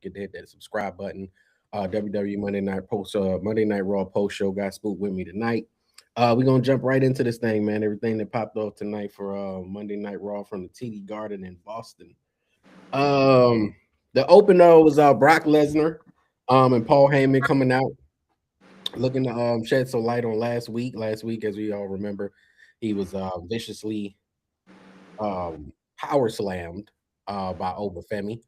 forget to hit that subscribe button. WWE Monday Night Raw post show got spooked with me tonight. We're gonna jump right into this thing, man. Everything that popped off tonight for Monday Night Raw from the TD Garden in Boston. The opener was Brock Lesnar, and Paul Heyman coming out, looking to shed some light on last week. Last week, as we all remember, he was viciously power slammed by Obafemi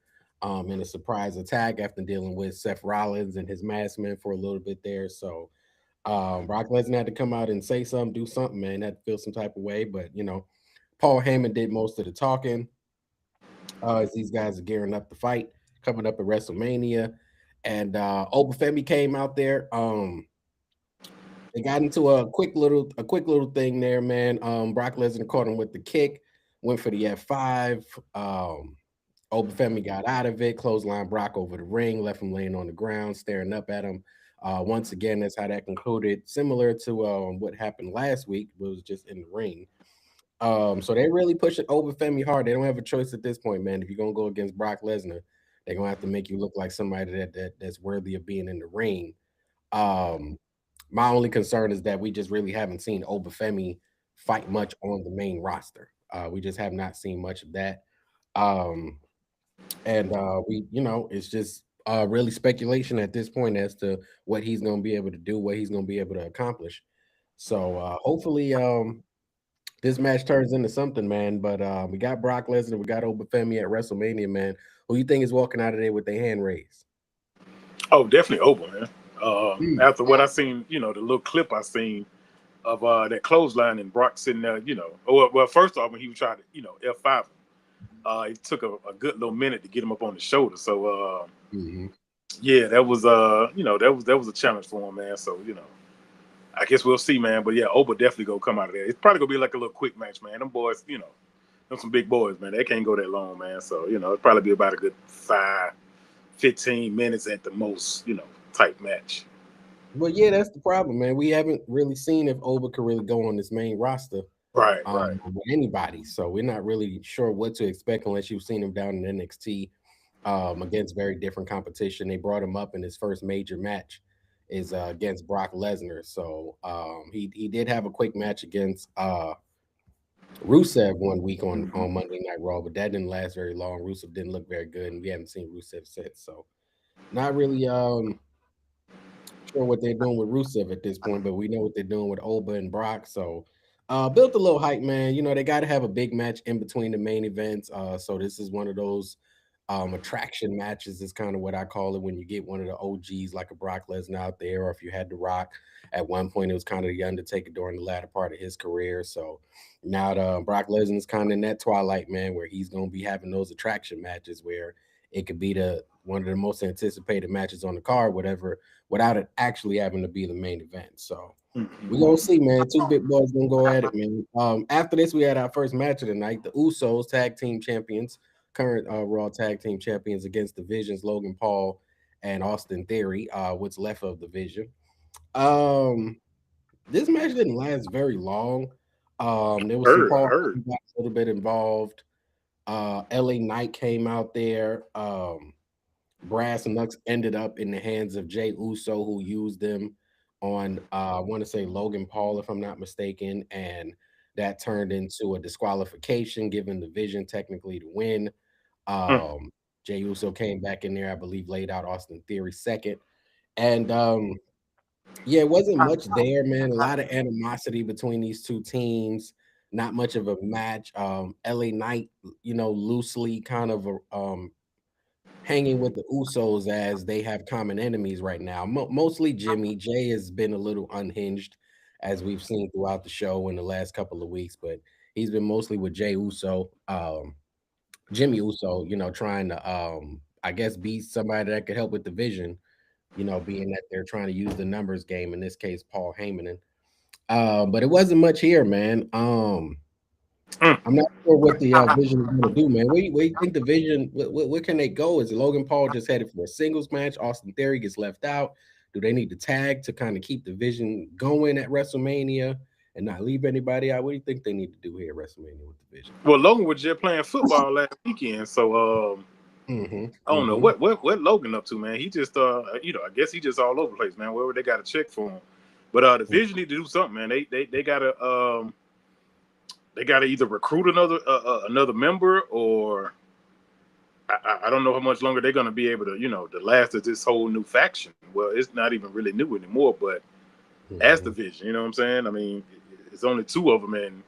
in a surprise attack after dealing with Seth Rollins and his mask man for a little bit there. So Brock Lesnar had to come out and say something, do something, man. Had to feel some type of way, but Paul Heyman did most of the talking as these guys are gearing up to fight coming up at WrestleMania. And Obafemi came out there. They got into a quick little thing there, man. Brock Lesnar caught him with the kick, went for the F5. Obafemi got out of it, clothesline Brock over the ring, left him laying on the ground, staring up at him. Once again, that's how that concluded. Similar to what happened last week, but it was just in the ring. So they're really pushing Obafemi hard. They don't have a choice at this point, man. If you're gonna go against Brock Lesnar, they're gonna have to make you look like somebody that's worthy of being in the ring. My only concern is that we just really haven't seen Obafemi fight much on the main roster. We just have not seen much of that. And it's just really speculation at this point as to what he's going to be able to do, what he's going to be able to accomplish. So hopefully this match turns into something, man. But we got Brock Lesnar, we got Obafemi at WrestleMania, man. Who you think is walking out of there with their hand raised? Oh, definitely Oba, man. After what I seen, the little clip I seen of that clothesline and Brock sitting there, well, first off, when he was trying to, F5 him, it took a good little minute to get him up on the shoulder. So, yeah, that was, that was a challenge for him, man. So, I guess we'll see, man. But yeah, Oba definitely gonna come out of there. It's probably gonna be like a little quick match, man. Them boys, them some big boys, man. They can't go that long, man. So, it'll probably be about a good 15 minutes at the most, type match. Well, yeah, that's the problem, man. We haven't really seen if Oba could really go on this main roster, right, with anybody. So we're not really sure what to expect unless you've seen him down in NXT against very different competition. They brought him up in his first major match is against Brock Lesnar. So he did have a quick match against Rusev one week on Monday Night Raw, but that didn't last very long. Rusev didn't look very good, and we haven't seen Rusev since. So not really sure what they're doing with Rusev at this point, but we know what they're doing with Oba and Brock. So built a little hype, man. They got to have a big match in between the main events. So this is one of those attraction matches is kind of what I call it when you get one of the OGs like a Brock Lesnar out there, or if you had The Rock at one point, it was kind of the Undertaker during the latter part of his career. So now Brock Lesnar is kind of in that twilight, man, where he's going to be having those attraction matches where it could be one of the most anticipated matches on the card, whatever, without it actually having to be the main event. So we're gonna see, man. Two big boys gonna go at it, man. After this, we had our first match of the night. The Usos, tag team champions, current Raw tag team champions against Division's Logan Paul and Austin Theory. What's left of Division. This match didn't last very long. There was some Paul a little bit involved. LA Knight came out there. Brass Knucks ended up in the hands of Jay Uso, who used them on I want to say Logan Paul, if I'm not mistaken, and that turned into a disqualification, giving the Vision technically to win. Jay Uso came back in there, I believe, laid out Austin Theory second. And yeah, it wasn't much there, man. A lot of animosity between these two teams. Not much of a match. LA Knight, loosely kind of hanging with the Usos as they have common enemies right now. Mostly Jimmy. Jay has been a little unhinged, as we've seen throughout the show in the last couple of weeks, but he's been mostly with Jay Uso. Jimmy Uso, trying to, I guess, beat somebody that could help with the Vision, being that they're trying to use the numbers game, in this case, Paul Heyman. But it wasn't much here, man. I'm not sure what the Vision is going to do, man. Where you think the Vision, where can they go? Is Logan Paul just headed for a singles match? Austin Theory gets left out. Do they need to tag to kind of keep the Vision going at WrestleMania and not leave anybody out? What do you think they need to do here at WrestleMania with the Vision? Well, Logan was just playing football last weekend, so I don't know what Logan up to, man. He just I guess he just all over the place, man. Wherever they got to check for him. But the Vision need to do something, man. They gotta either recruit another member, or I don't know how much longer they're gonna be able to to last as this whole new faction. Well, it's not even really new anymore, but as the Vision, you know what I'm saying? I mean, it's only two of them, and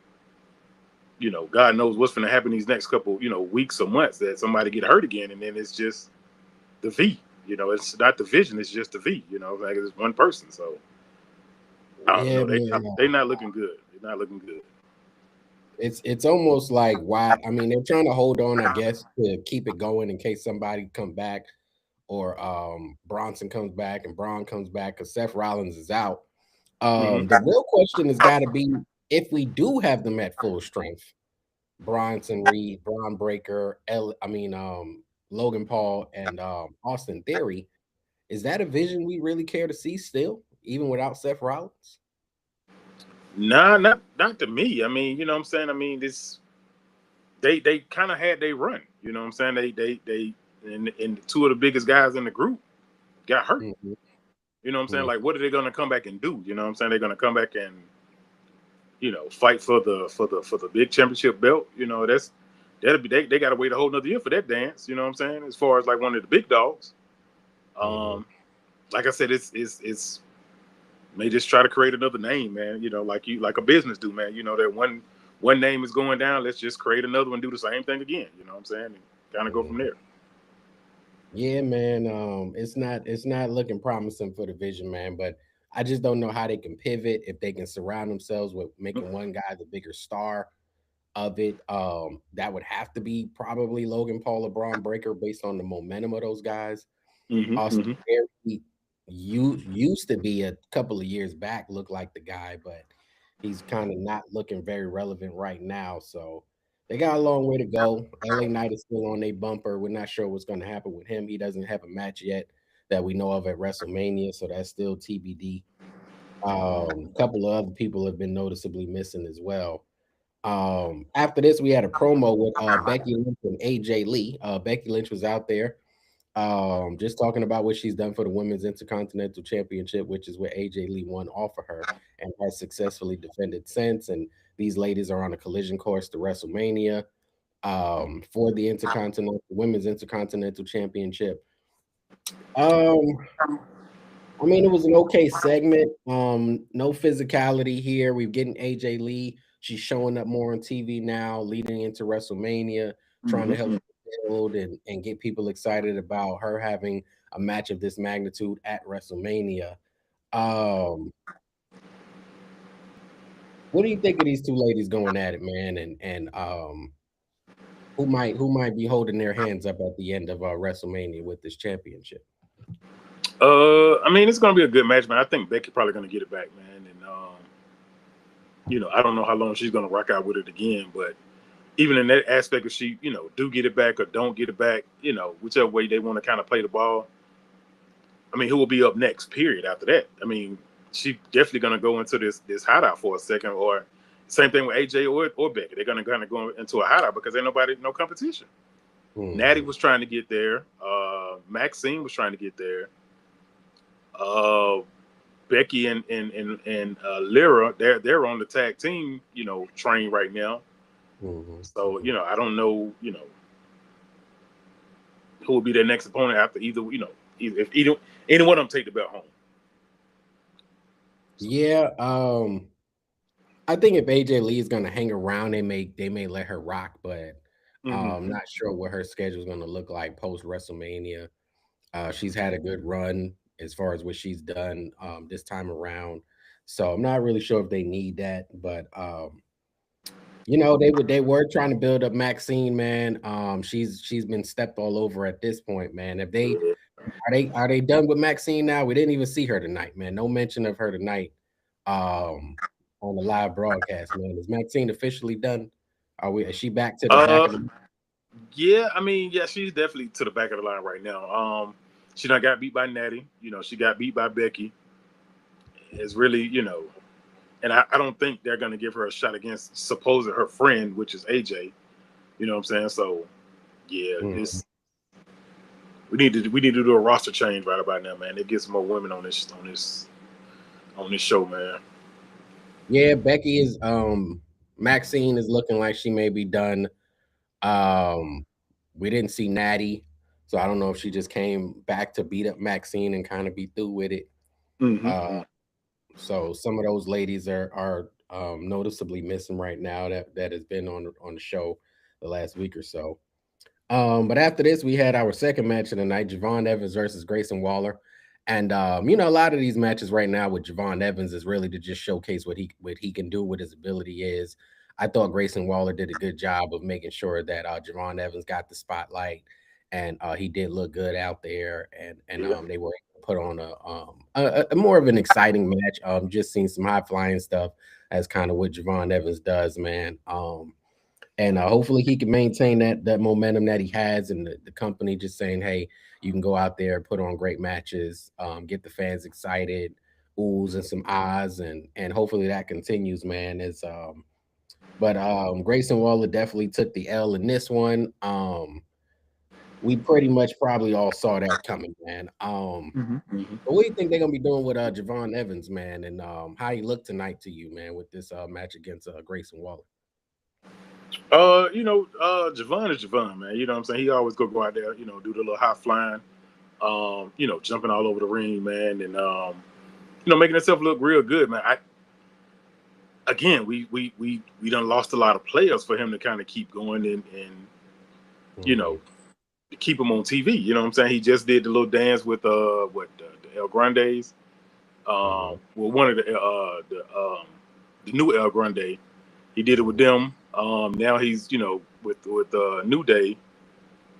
God knows what's going to happen these next couple, weeks or months, that somebody get hurt again, and then it's just the V. It's not the Vision; it's just the V. Like it's one person. So I don't know. They're not looking good. They're not looking good. It's almost like, why? I mean, they're trying to hold on, I guess, to keep it going in case somebody come back, or Bronson comes back and Braun comes back, because Seth Rollins is out. The real question has got to be, if we do have them at full strength, Bronson Reed, Braun Breaker, Logan Paul, and Austin Theory, is that a vision we really care to see still, even without Seth Rollins? Nah, not to me. I mean, you know what I'm saying? I mean, they kind of had their run. You know what I'm saying? They and two of the biggest guys in the group got hurt. Mm-hmm. You know what I'm saying? Like, what are they gonna come back and do? You know what I'm saying? They're gonna come back and fight for the big championship belt. That'll be they got to wait a whole nother year for that dance. You know what I'm saying? As far as like one of the big dogs. Like I said, it's may just try to create another name, man. Like a business do, man. That one name is going down. Let's just create another one, do the same thing again. You know what I'm saying? And kind of go from there. Yeah, man. It's not looking promising for the Vision, man. But I just don't know how they can pivot, if they can surround themselves with making one guy the bigger star of it. That would have to be probably Logan Paul or Braun Breaker, based on the momentum of those guys. Austin Theory used to be, a couple of years back, looked like the guy, but he's kind of not looking very relevant right now. So they got a long way to go. LA Knight is still on their bumper. We're not sure what's going to happen with him. He doesn't have a match yet that we know of at WrestleMania, so that's still TBD. A couple of other people have been noticeably missing as well. After this, we had a promo with Becky Lynch and AJ Lee. Becky Lynch was out there just talking about what she's done for the Women's Intercontinental Championship, which is where AJ Lee won off of her and has successfully defended since. And these ladies are on a collision course to WrestleMania for the Women's Intercontinental Championship. I mean, it was an okay segment. No physicality here. We're getting AJ Lee. She's showing up more on TV now, leading into WrestleMania, trying to help build and get people excited about her having a match of this magnitude at WrestleMania. What do you think of these two ladies going at it, man? And who might be holding their hands up at the end of WrestleMania with this championship? I mean, it's gonna be a good match, man. I think Becky probably gonna get it back, man. And I don't know how long she's gonna rock out with it again, but even in that aspect, if she, do get it back or don't get it back, whichever way they want to kind of play the ball. I mean, who will be up next? Period. After that, I mean, she definitely gonna go into this hideout for a second, or same thing with AJ or Becky. They're gonna kind of go into a hideout because ain't no competition. Natty was trying to get there. Maxine was trying to get there. Becky and Lyra, they're on the tag team, train right now. So I don't know, who will be their next opponent after either any one of them take the belt home. Yeah, I think if AJ Lee is going to hang around, they may let her rock, but I'm not sure what her schedule is going to look like post WrestleMania. She's had a good run as far as what she's done this time around, so I'm not really sure if they need that. But they were trying to build up Maxine, man. She's been stepped all over at this point, man. If they are they done with Maxine now? We didn't even see her tonight, man. No mention of her tonight on the live broadcast, man. Is Maxine officially done? Is she back to the back of the Yeah, I mean, yeah, she's definitely to the back of the line right now. She not got beat by Natty. She got beat by Becky. It's really, and I don't think they're going to give her a shot against her friend, which is AJ. You know what I'm saying? So, yeah, we need to do a roster change right about now, man. It gets more women on this show, man. Yeah, Becky is Maxine is looking like she may be done. Um we didn't see Natty, so I don't know if she just came back to beat up Maxine and kind of be through with it. Uh Mm-hmm. so some of those ladies are noticeably missing right now that has been on the show the last week or so. But after this, we had our second match of the night: Javon Evans versus Grayson Waller. And a lot of these matches right now with Javon Evans is really to just showcase what he can do, what his ability is. I thought Grayson Waller did a good job of making sure that Javon Evans got the spotlight, and he did look good out there. And Yeah. they were able to put on a more of an exciting match. Just seeing some high flying stuff as kind of what Javon Evans does, man. And hopefully he can maintain that momentum that he has, and the company just saying, hey, you can go out there, put on great matches, get the fans excited, oohs and some ahs, and hopefully that continues, man. But Grayson Waller definitely took the L in this one. We pretty much probably all saw that coming, man. Mm-hmm. But what do you think they're gonna be doing with Javon Evans, man, and how he looked tonight to you, man, with this match against Grayson Waller? Javon is Javon, man. You know what I'm saying? He always go out there, do the little high flying, jumping all over the ring, man, and making himself look real good, man. We done lost a lot of players for him to kind of keep going and you know Mhm. keep him on TV. You know what I'm saying? He just did the little dance with the El Grandes. Mhm. Well, one of the new El Grande. He did it with Mhm. them. Now he's with New Day.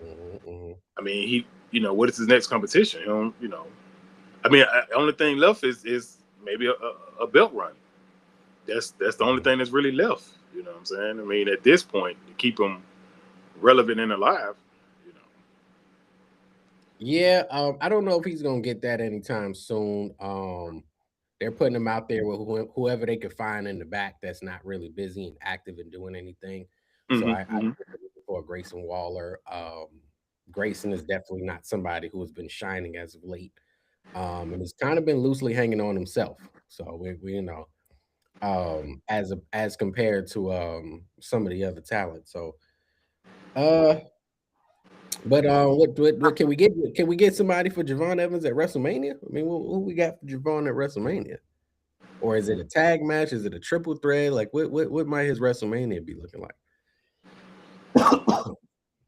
Mhm. Mhm. I mean, what is his next competition? I mean, only thing left is maybe a belt run. That's the only Mhm. thing that's really left. You know what I'm saying? I mean, at this point, to keep him relevant and alive, you know. Yeah, I don't know if he's gonna get that anytime soon. They're putting him out there with whoever they could find in the back that's not really busy and active and doing anything. So I Hmm. think they're looking for Grayson Waller. Grayson is definitely not somebody who has been shining as of late, and he's kind of been loosely hanging on himself. So as compared to some of the other talent. So uh what can we get? Can we get somebody for Javon Evans at WrestleMania? I mean, who we got for Javon at WrestleMania? Or is it a tag match? Is it a triple threat? Like what might his WrestleMania be looking like?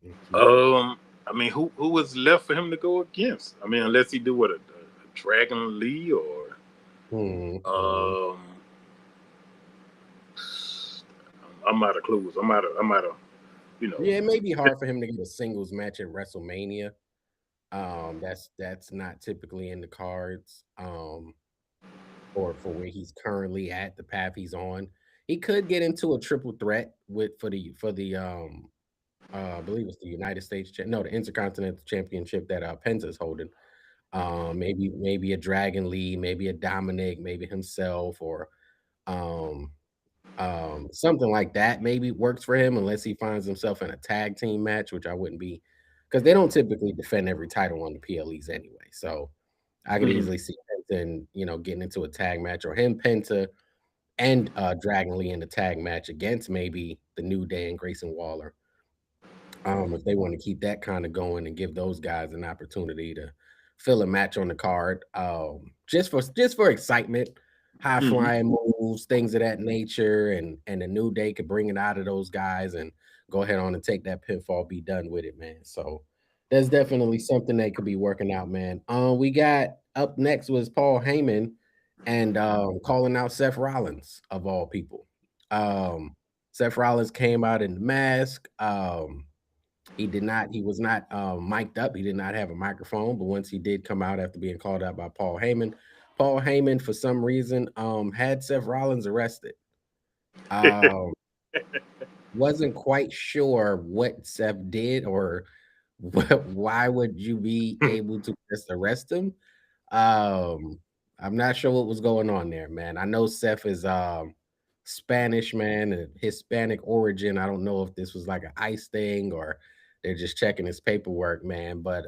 Excuse me. I mean, who was left for him to go against? I mean, unless he do what a Dragon Lee or Mhm. um, I'm out of clues. I'm out of you know. Yeah, it may be hard for him to get a singles match at WrestleMania. That's not typically in the cards. Or for where he's currently at, the path he's on. He could get into a triple threat with I believe it's the United States no, the Intercontinental Championship that Penta's holding. Maybe a Dragon Lee, maybe a Dominic, maybe himself, or um something like that maybe works for him unless he finds himself in a tag team match, which I wouldn't be, because they don't typically defend every title on the PLEs anyway. So I could Mhm. easily see Penta and getting into a tag match, or him, Penta, and Dragon Lee in a tag match against maybe the New Day and Grayson Waller. If they want to keep that kind of going and give those guys an opportunity to fill a match on the card, just for excitement, high Mhm. flying moves, things of that nature, and the New Day could bring it out of those guys and go ahead on and take that pinfall, be done with it, man. So that's definitely something they could be working out, man. We got up next was Paul Heyman and calling out Seth Rollins of all people. Um, Seth Rollins came out in the mask. He was not mic'd up. He did not have a microphone, but once he did come out after being called out by Paul Heyman for some reason had Seth Rollins arrested. Um, wasn't quite sure what Seth did, or why would you be able to just arrest him? Um, I'm not sure what was going on there, man. I know Seth is Spanish, man, and Hispanic origin. I don't know if this was like an ICE thing or they're just checking his paperwork, man. But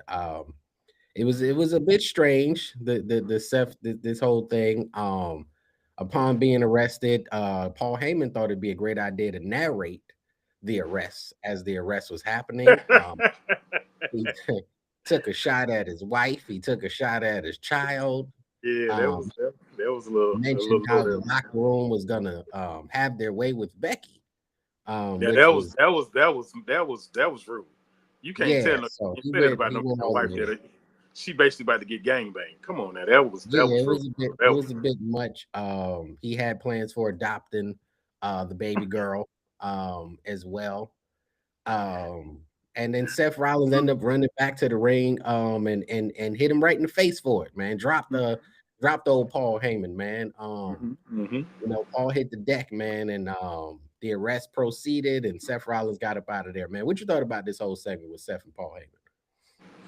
it was a bit strange, the Seth this whole thing. Upon being arrested, Paul Heyman thought it'd be a great idea to narrate the arrest as the arrest was happening. He took a shot at his wife. He took a shot at his child. Yeah, Um, that was a little mentioned how the there. locker room was gonna have their way with Becky, Yeah, which was that was rude. You can't yeah. tell no, So you say that about he went your all the wife way. that she basically about to get gangbanged. Come on now, that Yeah, was rude. it That was was a bit much. He had plans for adopting the baby girl as well. Um, and then Seth Rollins ended up running back to the ring and hit him right in the face for it, man. Dropped the old Paul Heyman, man. You know, Paul hit the deck, man, and the arrest proceeded and Seth Rollins got up out of there, man. What you thought about this whole segment with Seth and Paul Heyman?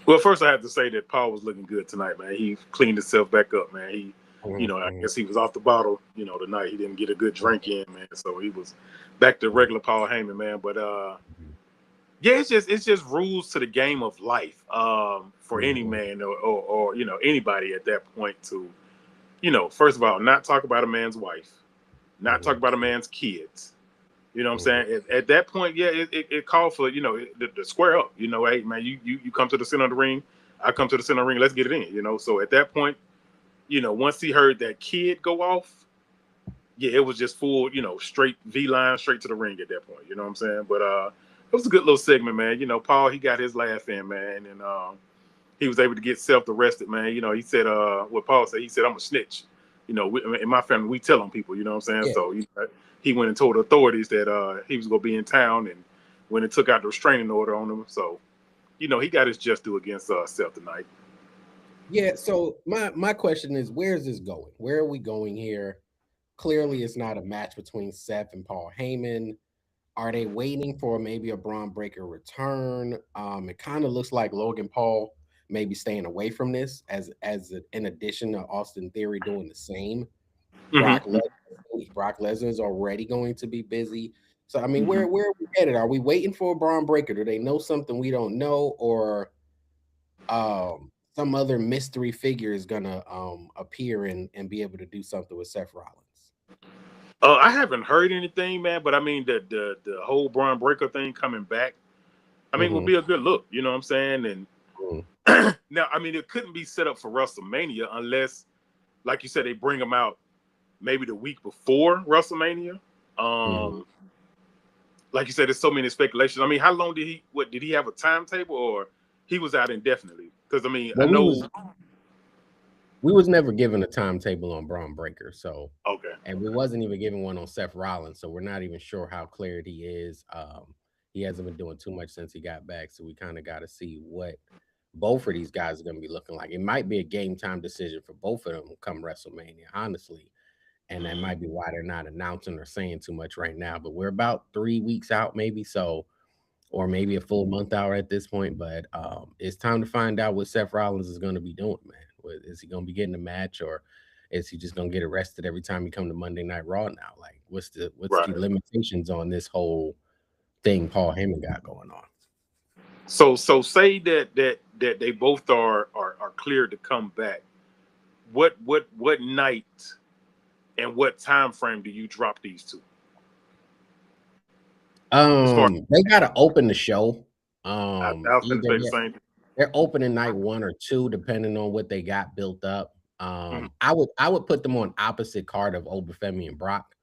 Well, first I have to say that Paul was looking good tonight, man. He cleaned himself back up, man. He, I Mm-hmm. guess he was off the bottle, tonight. He didn't get a good drink in, man. So he was back to regular Paul Heyman, man. But yeah, it's just rules to the game of life, for any Mm-hmm. man or anybody at that point to, first of all, not talk about a man's wife, not talk about a man's kids. You know what I'm saying? At that point, yeah, it called for, the square up. Hey man, you come to the center of the ring, I come to the center of the ring, let's get it in. So at that point, once he heard that kid go off, yeah, it was just full, straight V line, straight to the ring at that point. You know what I'm saying? But it was a good little segment, man. Paul, he got his laugh in, man, and he was able to get self-arrested, man. He said, what Paul said, he said, I'm a snitch. In my family, we tell on people, you know what I'm saying? Yeah. So he went and told the authorities that he was going to be in town, and when it took out the restraining order on him. So, he got his just due against Seth tonight. Yeah, so my question is, where's this going? Where are we going here? Clearly, it's not a match between Seth and Paul Heyman. Are they waiting for maybe a Braun Breaker return? It kind of looks like Logan Paul maybe staying away from this, in addition to Austin Theory doing the same. Mm-hmm. Brock Lesnar is already going to be busy. So I mean, Mm-hmm. where are we headed? Are we waiting for a Braun Breaker? Do they know something we don't know, or some other mystery figure is gonna appear and be able to do something with Seth Rollins? I haven't heard anything, man, but I mean the whole Braun Breaker thing coming back, I mean, would Mm-hmm. be a good look. You know what I'm saying? And Mm-hmm. now, I mean, it couldn't be set up for WrestleMania unless, like you said, they bring him out maybe the week before WrestleMania. Mm-hmm. Like you said, there's so many speculations. I mean, how long did he have a timetable, or he was out indefinitely? Because I mean, I Well, know. we was never given a timetable on Braun Breaker, so Okay. and we wasn't even given one on Seth Rollins, so we're not even sure how cleared he is. He hasn't been doing too much since he got back, so we kind of got to see what both of these guys are going to be looking like. It might be a game time decision for both of them come WrestleMania, honestly, and that might be why they're not announcing or saying too much right now. But we're about 3 weeks out, maybe so, or maybe a full month out at this point. But it's time to find out what Seth Rollins is going to be doing, man. Is he going to be getting a match, or is he just going to get arrested every time he come to Monday Night Raw now? Like, what's Right. the limitations on this whole thing Paul Heyman got going on? So say that they both are cleared to come back. What night and what time frame do you drop these two? As far They got to open the show. I was going to Either say the same thing. they're opening night 1 or 2, depending on what they got built up. Mhm. I would put them on opposite card of Obafemi and Brock,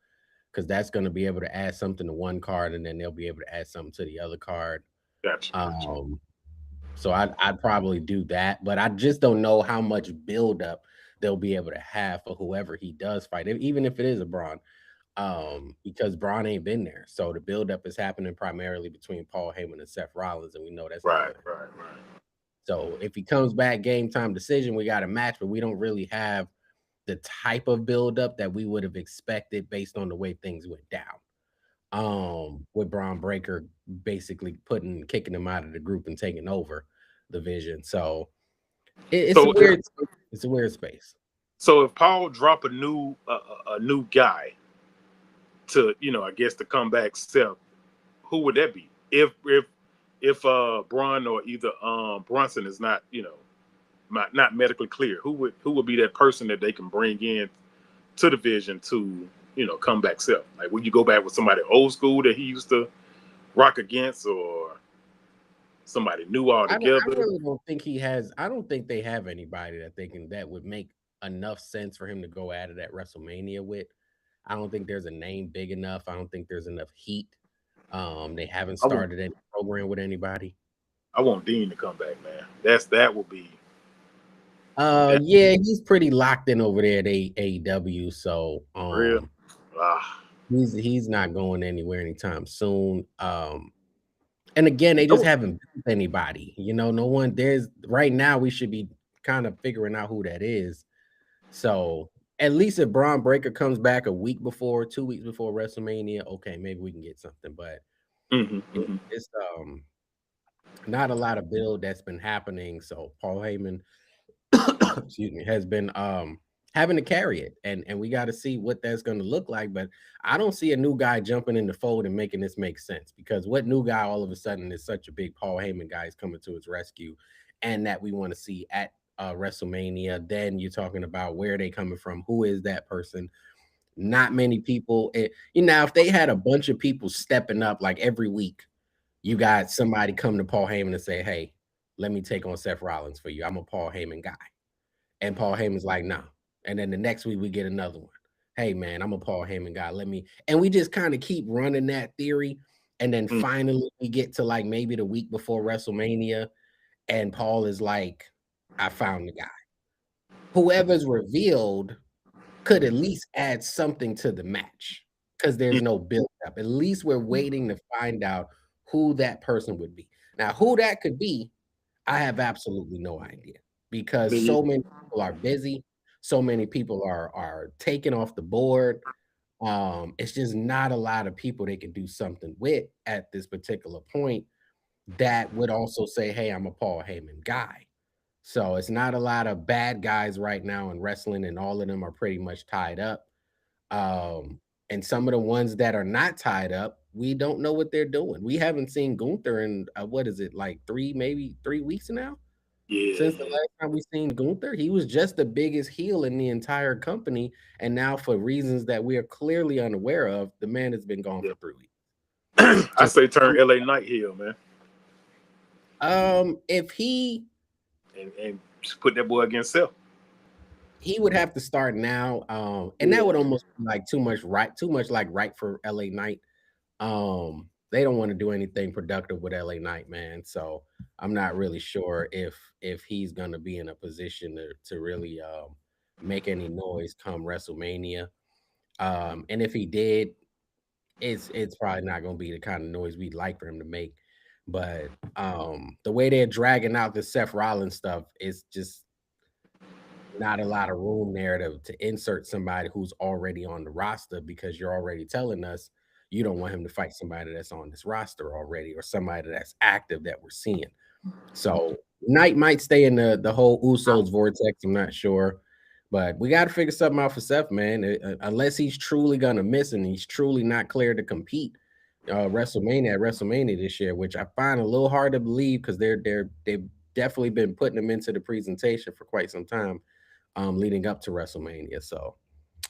because that's going to be able to add something to one card, and then they'll be able to add something to the other card. Gotcha. So I'd probably do that, but I just don't know how much buildup they'll be able to have for whoever he does fight, even if it is a Braun, because Braun ain't been there. So the buildup is happening primarily between Paul Heyman and Seth Rollins, and we know that's not Right. going to. So if he comes back game time decision, we got a match, but we don't really have the type of buildup that we would have expected based on the way things went down. With Braun Breaker basically kicking him out of the group and taking over the vision. So it's a So weird space. so if Paul drop a new guy to I guess to come back Seth, who would that be? If Braun or either Brunson is not not medically clear, who would be that person that they can bring in to the division to, come back self? Like, would you go back with somebody old school that he used to rock against, or somebody new I altogether? really don't think he has. I don't think they have anybody that would make enough sense for him to go at it at WrestleMania with. I don't think there's a name big enough. I don't think there's enough heat. They haven't I want started any program with anybody. I want Dean to come back, man. That would be that Yeah, he's pretty locked in over there at AEW, so real. Ah, he's not going anywhere anytime soon. And again, they that just would, haven't built anybody. No one there's right now. We should be kind of figuring out who that is. So at least if Braun Breaker comes back a week before, 2 weeks before WrestleMania, okay, maybe we can get something. But hmm it's not a lot of build that's been happening. So Paul Heyman, excuse me, has been having to carry it, and we got to see what that's going to look like. But I don't see a new guy jumping in the fold and making this make sense, because what new guy all of a sudden is such a big Paul Heyman guy is coming to his rescue, and that we want to see at WrestleMania. Then you're talking about where they coming from, who is that person? Not many people. If they had a bunch of people stepping up like every week, you got somebody come to Paul Heyman and say, "Hey, let me take on Seth Rollins for you. I'm a Paul Heyman guy." And Paul Heyman's like, "No." And then the next week we get another one. "Hey man, I'm a Paul Heyman guy. Let me," and we just kind of keep running that theory. And then finally we get to like maybe the week before WrestleMania, and Paul is like, "I found the guy." Whoever's revealed could at least add something to the match, because there's no build up. At least we're waiting to find out who that person would be. Now, who that could be, I have absolutely no idea, because Me, so many people are busy, so many people are taken off the board. It's just not a lot of people they can do something with at this particular point that would also say, "Hey, I'm a Paul Heyman guy." So it's not a lot of bad guys right now in wrestling, and all of them are pretty much tied up. And some of the ones that are not tied up, we don't know what they're doing. We haven't seen Gunther in what is it, like maybe 3 weeks now? yeah, Since the last time we seen Gunther, he was just the biggest heel in the entire company, and now for reasons that we are clearly unaware of, the man has been gone yeah. for 3 weeks. I Just say turn LA Knight heel, man, if and put that boy against Seth. he would have to start now, and that Yeah, would almost be like too much like right for LA Knight. They don't want to do anything productive with LA Knight, man. So I'm not really sure if he's gonna be in a position to really make any noise come WrestleMania. And if he did, it's probably not gonna be the kind of noise we'd like for him to make. But the way they're dragging out the Seth Rollins stuff is just not a lot of room there to insert somebody who's already on the roster, because you're already telling us you don't want him to fight somebody that's on this roster already, or somebody that's active that we're seeing. So Knight might stay in the whole Usos vortex. I'm not sure, but we got to figure something out for Seth, man. Unless he's truly gonna miss and he's truly not clear to compete WrestleMania this year, which I find a little hard to believe, because they've definitely been putting him into the presentation for quite some time, leading up to WrestleMania. So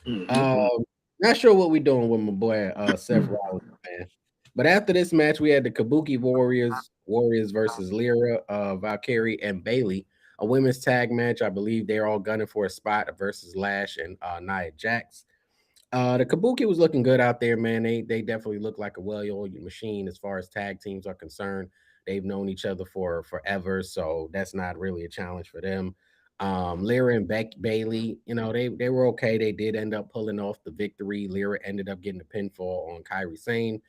mm-hmm. um, not sure what we're doing with my boy Seth Rollins, man. But after this match, we had the Kabuki Warriors versus Lyra, Valkyrie, and Bailey, a women's tag match. I believe they're all gunning for a spot versus Lash and Nia Jax. The Kabuki was looking good out there, man. They definitely look like a well-oiled machine as far as tag teams are concerned. They've known each other for forever, so that's not really a challenge for them. Lyra and Bailey, they were okay. They did end up pulling off the victory. Lyra ended up getting a pinfall on Kairi Sane,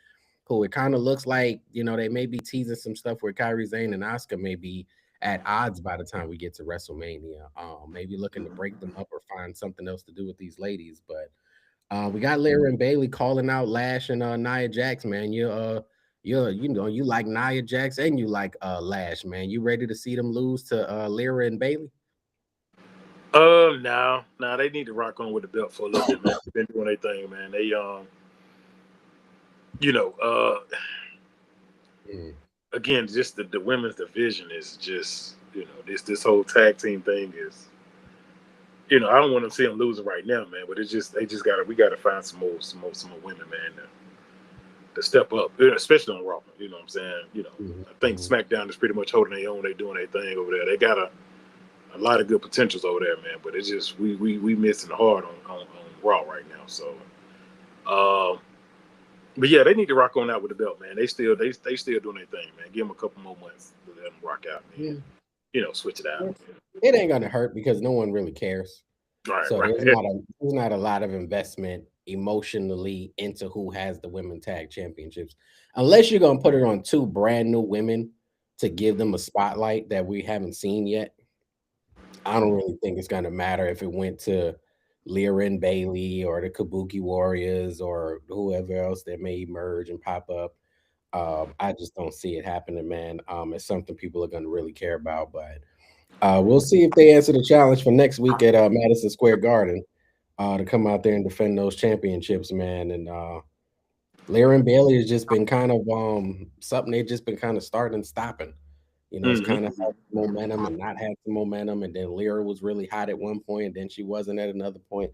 who it kind of looks like, they may be teasing some stuff where Kairi Sane and Asuka may be at odds by the time we get to WrestleMania. Maybe looking to break them up or find something else to do with these ladies, but we got Lyra and Bailey calling out Lash and Nia Jax, man. You like Nia Jax and you like Lash, man. You ready to see them lose to Lyra and Bailey? Now they need to rock on with the belt for a little bit, man. They've been doing their thing, man. They you know, uh, Mm. again, just the women's division is just This whole tag team thing is, I don't want to see them losing right now, man. But it's just they just we gotta find some more women, man, to step up, especially on Raw. You know what I'm saying? I think Mm-hmm. SmackDown is pretty much holding their own. They doing their thing over there. They got a lot of good potentials over there, man. But it's just we missing hard on Raw right now. So, uh, but yeah, they need to rock on out with the belt, man. They still doing their thing, man. Give them a couple more months to let them rock out, Yeah. man. Switch it out. It ain't gonna hurt because no one really cares. Right, So there's right. not a lot of investment emotionally into who has the women tag championships, unless you're gonna put it on two brand new women to give them a spotlight that we haven't seen yet. I don't really think it's gonna matter if it went to Lyra and Bailey or the Kabuki Warriors or whoever else that may emerge and pop up. I just don't see it happening, man. It's something people are gonna really care about, but we'll see if they answer the challenge for next week at Madison Square Garden to come out there and defend those championships, man. And Lyra and Bailey has just been kind of something they've just been kind of starting and stopping. It's Mm-hmm. kind of had momentum and not had some momentum, and then Lyra was really hot at one point, and then she wasn't at another point.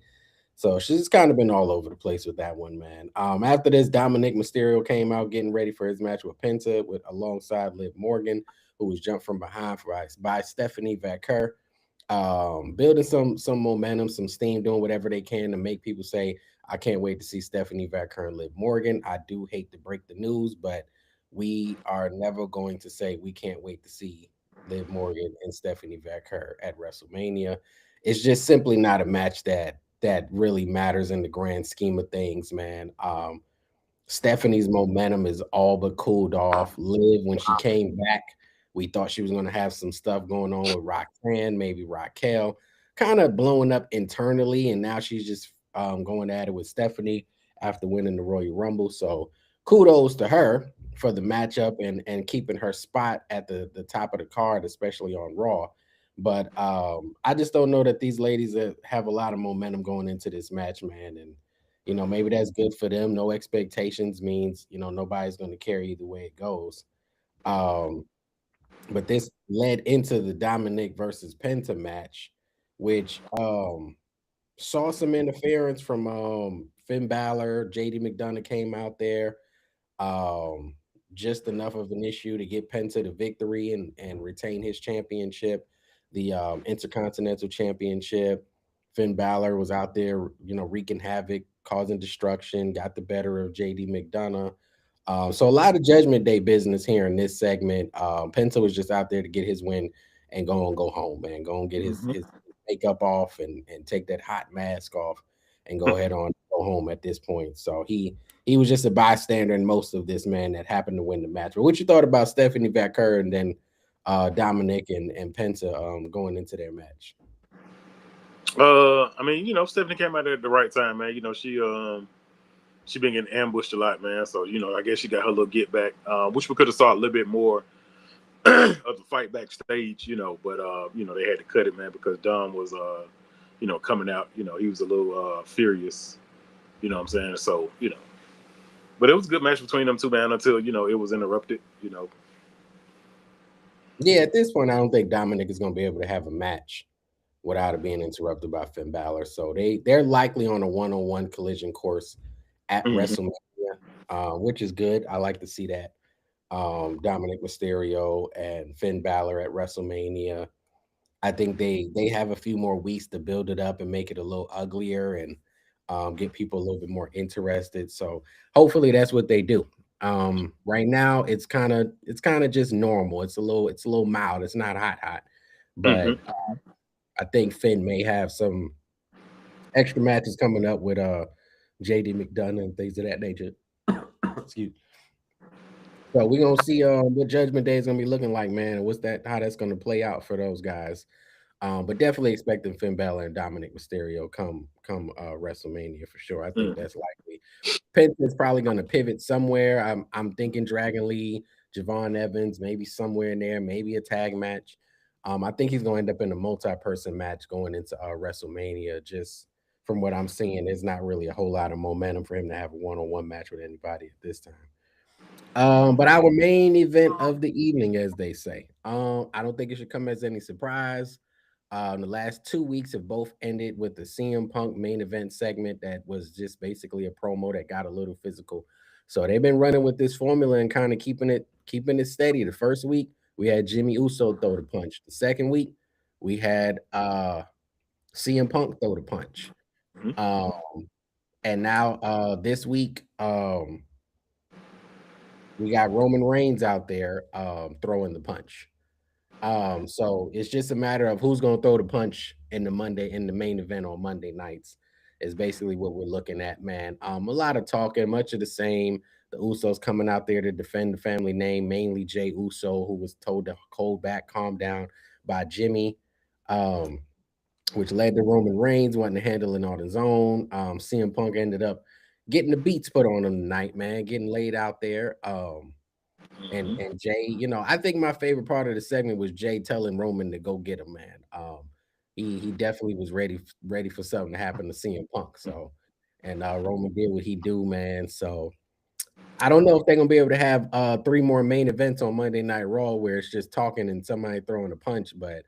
So she's kind of been all over the place with that one, man. After this, Dominic Mysterio came out getting ready for his match with Penta with alongside Liv Morgan, who was jumped from behind by Stephanie Vaquer, building some momentum, some steam, doing whatever they can to make people say, "I can't wait to see Stephanie Vaquer and Liv Morgan." I do hate to break the news, but we are never going to say we can't wait to see Liv Morgan and Stephanie Vaquer at WrestleMania. It's just simply not a match that really matters in the grand scheme of things, man. Stephanie's momentum is all but cooled off. Liv, when she came back, we thought she was going to have some stuff going on with Roxanne, maybe Raquel, kind of blowing up internally, and now she's just going at it with Stephanie after winning the Royal Rumble. So kudos to her for the matchup and keeping her spot at the top of the card, especially on Raw. But I just don't know that these ladies have a lot of momentum going into this match, man. And maybe that's good for them. No expectations means, nobody's going to care either way it goes. Um, but this led into the Dominic versus Penta match, which saw some interference from Finn Balor. JD McDonough came out there. Um, just enough of an issue to get Penta the victory and retain his championship, the Intercontinental Championship. Finn Balor was out there, wreaking havoc, causing destruction, got the better of JD McDonough. So a lot of Judgment Day business here in this segment. Penta was just out there to get his win and go home, man. Go and get Mm-hmm. his makeup off and take that hot mask off and go ahead on go home at this point. So he was just a bystander in most of this, man, that happened to win the match. But what you thought about Stephanie Vaquer and then Dominic and Penta going into their match? I mean, Stephanie came out at the right time, man. She been getting ambushed a lot, man. So I guess she got her little get back. Wish we could have saw a little bit more of the fight backstage, but they had to cut it, man, because Dom was coming out. He was a little furious. You know what I'm saying? So but it was a good match between them two, man, until it was interrupted. Yeah, at this point, I don't think Dominic is going to be able to have a match without it being interrupted by Finn Balor. So they're likely on a one-on-one collision course at Mm-hmm. WrestleMania, which is good. I like to see that. Dominic Mysterio and Finn Balor at WrestleMania. I think they have a few more weeks to build it up and make it a little uglier and get people a little bit more interested. So hopefully that's what they do. Right now it's kind of just normal. It's a little mild. It's not hot, Mm-hmm. but I think Finn may have some extra matches coming up with JD McDonough and things of that nature. Excuse. So we're gonna see what Judgment Day is gonna be looking like, man, and what's that how that's gonna play out for those guys. But definitely expecting Finn Balor and Dominic Mysterio come WrestleMania for sure. I think Mm-hmm. that's likely. Penta is probably going to pivot somewhere. I'm thinking Dragon Lee, Javon Evans, maybe somewhere in there, maybe a tag match. I think he's going to end up in a multi-person match going into WrestleMania. Just from what I'm seeing, there's not really a whole lot of momentum for him to have a one-on-one match with anybody at this time. But our main event of the evening, as they say, I don't think it should come as any surprise. The last 2 weeks have both ended with the CM Punk main event segment that was just basically a promo that got a little physical. So they've been running with this formula and kind of keeping it steady. The first week we had Jimmy Uso throw the punch. The second week we had CM Punk throw the punch. Mm-hmm. Um, and now this week we got Roman Reigns out there throwing the punch. So it's just a matter of who's going to throw the punch in the main event on Monday nights is basically what we're looking at, man. A lot of talking, much of the same. The Usos coming out there to defend the family name, mainly Jay Uso, who was told to hold back, calm down by Jimmy, um, which led to Roman Reigns wanting to handle it on his own. CM Punk ended up getting the beats put on him tonight, man, getting laid out there. And Jay, I think my favorite part of the segment was Jay telling Roman to go get him, man. He definitely was ready for something to happen to CM Punk. So, and Roman did what he do, man. So I don't know if they're gonna be able to have three more main events on Monday Night Raw where it's just talking and somebody throwing a punch, but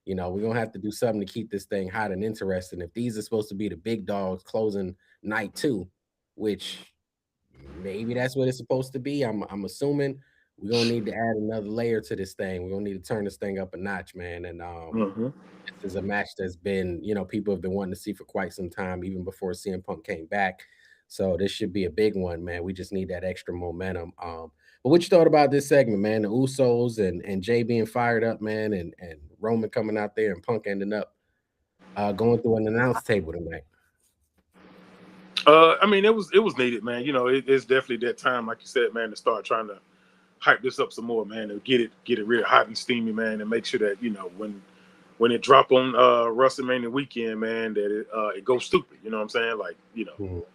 we're gonna have to do something to keep this thing hot and interesting. If these are supposed to be the big dogs closing night two, which maybe that's what it's supposed to be. I'm assuming we're gonna need to add another layer to this thing. We're gonna need to turn this thing up a notch, man. And Mm-hmm. this is a match that's been, people have been wanting to see for quite some time, even before CM Punk came back. So this should be a big one, man. We just need that extra momentum. But what you thought about this segment, man? The Usos and Jay being fired up, man, and Roman coming out there and Punk ending up going through an announce table tonight. I mean, it was needed, man. It's definitely that time, like you said, man, to start trying to hype this up some more, man, and get it real hot and steamy, man, and make sure that when it drop on WrestleMania weekend, man, that it goes stupid. You know what I'm saying? Like, Mhm.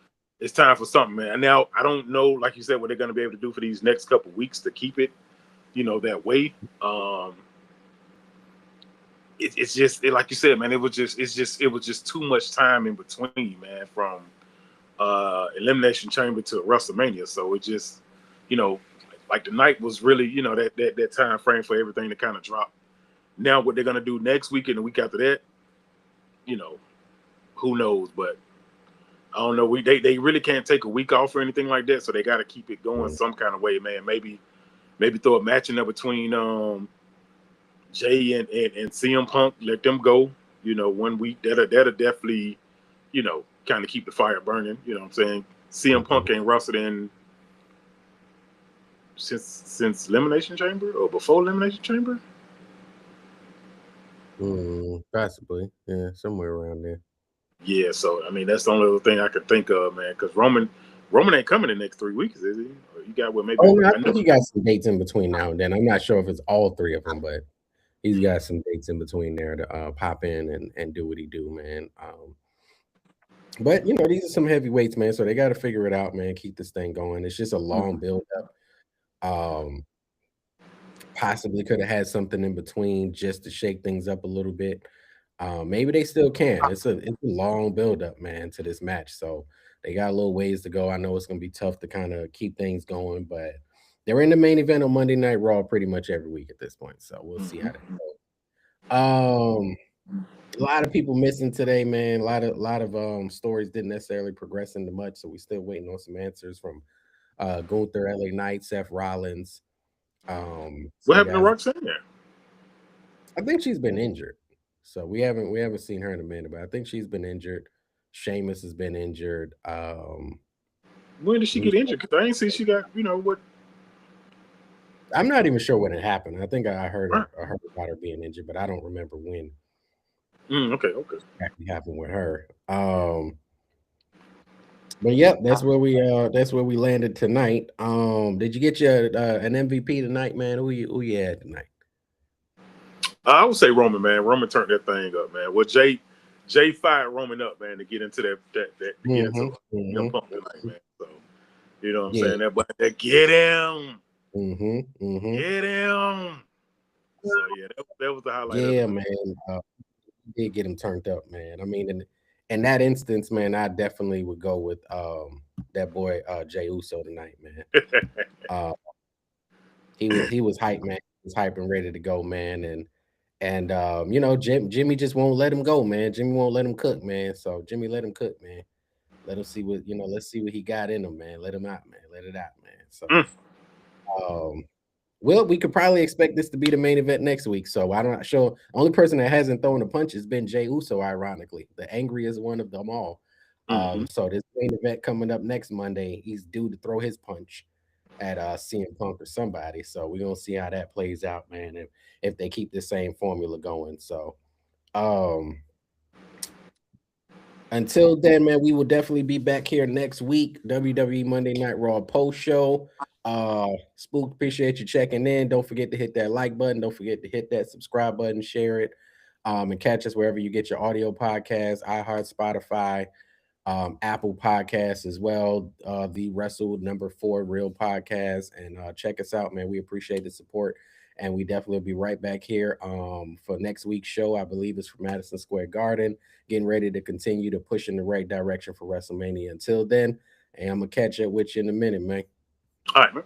it's time for something, man. And now I don't know, like you said, what they're going to be able to do for these next couple of weeks to keep it, that way. It's just like you said, man. It was just too much time in between, man, from Elimination Chamber to WrestleMania. So it just, you know, like the night was really, that time frame for everything to kind of drop. Now what they're gonna do next week and the week after that, you know, who knows? But I don't know. They really can't take a week off or anything like that. So they got to keep it going Mhm. some kind of way, man. Maybe throw a match in there between Jay and CM Punk. Let them go. 1 week. That'll definitely kind of keep the fire burning. You know what I'm saying? CM Mhm. Punk ain't wrestled in since Elimination Chamber or before Elimination Chamber. Possibly, yeah, somewhere around there. Yeah, so I mean that's the only other thing I could think of, man. Because Roman ain't coming the next 3 weeks, is he? Or you got what? Oh Maybe no, I I know. think he got some dates in between now and then. I'm not sure if it's all three of them, but he's got some dates in between there to pop in and do what he do, man. But these are some heavyweights, man. So they got to figure it out, man. Keep this thing going. It's just a long build up. Um, Possibly could have had something in between just to shake things up a little bit. Maybe they still can. It's a long build up, man, to this match. So they got a little ways to go. I know it's gonna be tough to kind of keep things going, but they're in the main event on Monday Night Raw pretty much every week at this point. So we'll see how that Mm-hmm. goes. A lot of people missing today, man. A lot of stories didn't necessarily progress into much, so we're still waiting on some answers from Gunther, LA Knight, Seth Rollins, What some happened to guys. Roxanne? I think she's been injured, so we haven't seen her in a minute. But I think she's been injured. Sheamus has been injured. When did she get injured? Because I ain't see she got what. I'm not even sure when it happened. I think I heard Huh? I heard about her being injured, but I don't remember when Okay, okay. exactly happened with her. But yep, that's where we landed tonight. Did you get your an MVP tonight, man? Who you had tonight? I would say Roman, man. Roman turned that thing up, man. Well, Jay fired Roman up, man, to get into that to get into Mm-hmm. CM Mm-hmm. Punk tonight, man. So you know what I'm Yeah. saying? That get him, Mm-hmm. Mm-hmm. get him. So yeah, that was the highlight of the Yeah, night. man. Did get him turned up, man. I mean, in that instance, man, I definitely would go with that boy Jay Uso tonight, man. He was hyped, man. He was hype and ready to go, man. And Jimmy just won't let him go, man. Jimmy won't let him cook, man. So Jimmy let him cook, man. Let him see what let's see what he got in him, man. Let him out, man. Let it out, man. So um well, we could probably expect this to be the main event next week. So I'm not sure. Only person that hasn't thrown a punch has been Jey Uso, ironically. The angriest one of them all. So this main event coming up next Monday, he's due to throw his punch at CM Punk or somebody. So we're gonna see how that plays out, man. If they keep the same formula going. So until then, man, we will definitely be back here next week. WWE Monday Night Raw post show. Spook, appreciate you checking in. Don't forget to hit that like button. Don't forget to hit that subscribe button, share it, and catch us wherever you get your audio podcasts, iHeart, Spotify, Apple Podcasts as well. The Wrestle #4 Real Podcast, and check us out, man. We appreciate the support, and we definitely will be right back here for next week's show. I believe it's from Madison Square Garden. Getting ready to continue to push in the right direction for WrestleMania. Until then, and I'm gonna catch up with you in a minute, man. All right, man.